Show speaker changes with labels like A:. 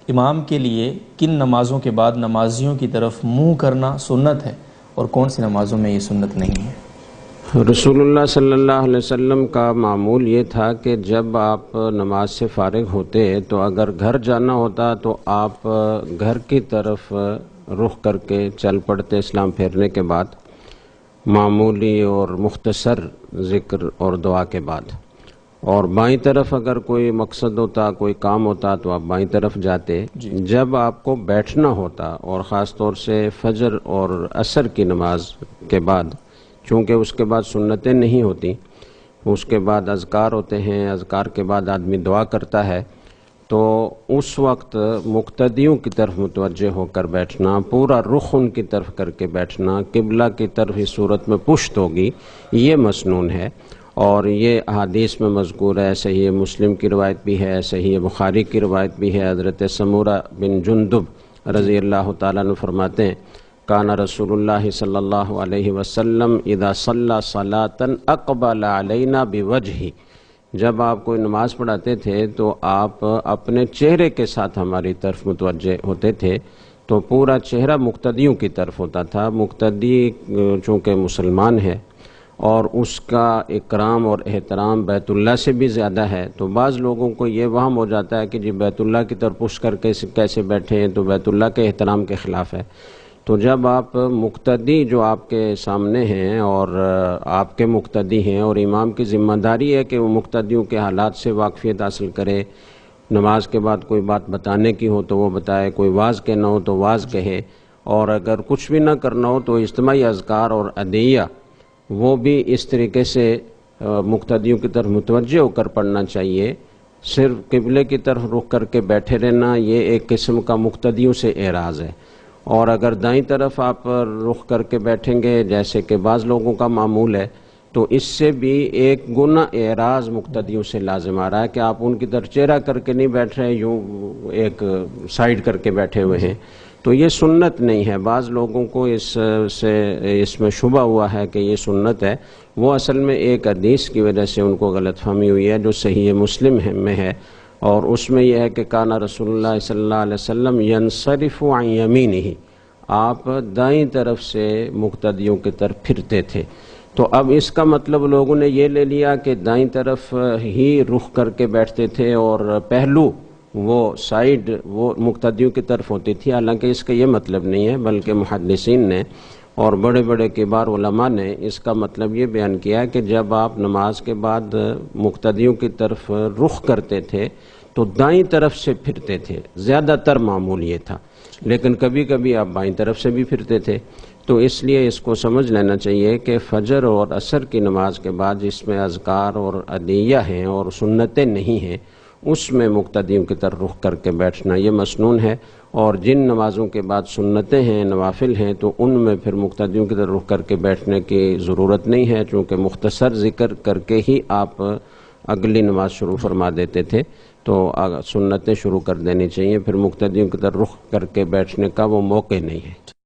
A: امام کے لیے کن نمازوں کے بعد نمازیوں کی طرف منہ کرنا سنت ہے اور کون سی نمازوں میں یہ سنت نہیں ہے؟
B: رسول اللہ صلی اللہ علیہ وسلم کا معمول یہ تھا کہ جب آپ نماز سے فارغ ہوتے تو اگر گھر جانا ہوتا تو آپ گھر کی طرف رخ کر کے چل پڑتے اسلام پھیرنے کے بعد، معمولی اور مختصر ذکر اور دعا کے بعد، اور بائیں طرف اگر کوئی مقصد ہوتا، کوئی کام ہوتا تو آپ بائیں طرف جاتے۔ جب آپ کو بیٹھنا ہوتا اور خاص طور سے فجر اور عصر کی نماز کے بعد، چونکہ اس کے بعد سنتیں نہیں ہوتی، اس کے بعد اذکار ہوتے ہیں، اذکار کے بعد آدمی دعا کرتا ہے، تو اس وقت مقتدیوں کی طرف متوجہ ہو کر بیٹھنا، پورا رخ ان کی طرف کر کے بیٹھنا، قبلہ کی طرف اس صورت میں پشت ہوگی، یہ مسنون ہے اور یہ احادیث میں مذکور ہے۔ صحیح مسلم کی روایت بھی ہے، صحیح بخاری کی روایت بھی ہے۔ حضرت سمورہ بن جندب رضی اللہ تعالیٰ عنہ فرماتے ہیں، کان رسول اللہ صلی اللہ علیہ وسلم اذا صلی صلاۃ اقبل علینا بوجہہ، جب آپ کوئی نماز پڑھاتے تھے تو آپ اپنے چہرے کے ساتھ ہماری طرف متوجہ ہوتے تھے، تو پورا چہرہ مقتدیوں کی طرف ہوتا تھا۔ مقتدی چونکہ مسلمان ہے اور اس کا اکرام اور احترام بیت اللہ سے بھی زیادہ ہے، تو بعض لوگوں کو یہ وہم ہو جاتا ہے کہ جی بیت اللہ کی طرف پش کر کے کیسے بیٹھے ہیں، تو بیت اللہ کے احترام کے خلاف ہے۔ تو جب آپ مقتدی جو آپ کے سامنے ہیں اور آپ کے مقتدی ہیں، اور امام کی ذمہ داری ہے کہ وہ مقتدیوں کے حالات سے واقفیت حاصل کرے، نماز کے بعد کوئی بات بتانے کی ہو تو وہ بتائے، کوئی واعظ کہنا ہو تو واعظ کہے، اور اگر کچھ بھی نہ کرنا ہو تو اجتماعی اذکار اور ادعیہ وہ بھی اس طریقے سے مقتدیوں کی طرف متوجہ ہو کر پڑھنا چاہیے۔ صرف قبلے کی طرف رخ کر کے بیٹھے رہنا یہ ایک قسم کا مقتدیوں سے اعراض ہے، اور اگر دائیں طرف آپ رخ کر کے بیٹھیں گے جیسے کہ بعض لوگوں کا معمول ہے، تو اس سے بھی ایک گنا اعراض مقتدیوں سے لازم آ رہا ہے کہ آپ ان کی طرف چہرہ کر کے نہیں بیٹھ رہے، یوں ایک سائیڈ کر کے بیٹھے ہوئے ہیں، تو یہ سنت نہیں ہے۔ بعض لوگوں کو اس میں شبہ ہوا ہے کہ یہ سنت ہے، وہ اصل میں ایک حدیث کی وجہ سے ان کو غلط فہمی ہوئی ہے جو صحیح مسلم میں ہے، اور اس میں یہ ہے کہ کان رسول اللہ صلی اللہ علیہ وسلم ینصرف عن یمینہ، آپ دائیں طرف سے مقتدیوں کی طرف پھرتے تھے۔ تو اب اس کا مطلب لوگوں نے یہ لے لیا کہ دائیں طرف ہی رخ کر کے بیٹھتے تھے اور پہلو وہ سائیڈ وہ مقتدیوں کی طرف ہوتی تھی، حالانکہ اس کا یہ مطلب نہیں ہے، بلکہ محدثین نے اور بڑے بڑے کبار علماء نے اس کا مطلب یہ بیان کیا کہ جب آپ نماز کے بعد مقتدیوں کی طرف رخ کرتے تھے تو دائیں طرف سے پھرتے تھے، زیادہ تر معمول یہ تھا، لیکن کبھی کبھی آپ بائیں طرف سے بھی پھرتے تھے۔ تو اس لیے اس کو سمجھ لینا چاہیے کہ فجر اور عصر کی نماز کے بعد جس میں اذکار اور ادعیہ ہیں اور سنتیں نہیں ہیں، اس میں مقتدیوں کی طرف رخ کر کے بیٹھنا یہ مسنون ہے، اور جن نمازوں کے بعد سنتیں ہیں، نوافل ہیں، تو ان میں پھر مقتدیوں کی طرف رخ کر کے بیٹھنے کی ضرورت نہیں ہے، چونکہ مختصر ذکر کر کے ہی آپ اگلی نماز شروع فرما دیتے تھے، تو سنتیں شروع کر دینی چاہیے، پھر مقتدیوں کی طرف رخ کر کے بیٹھنے کا وہ موقع نہیں ہے۔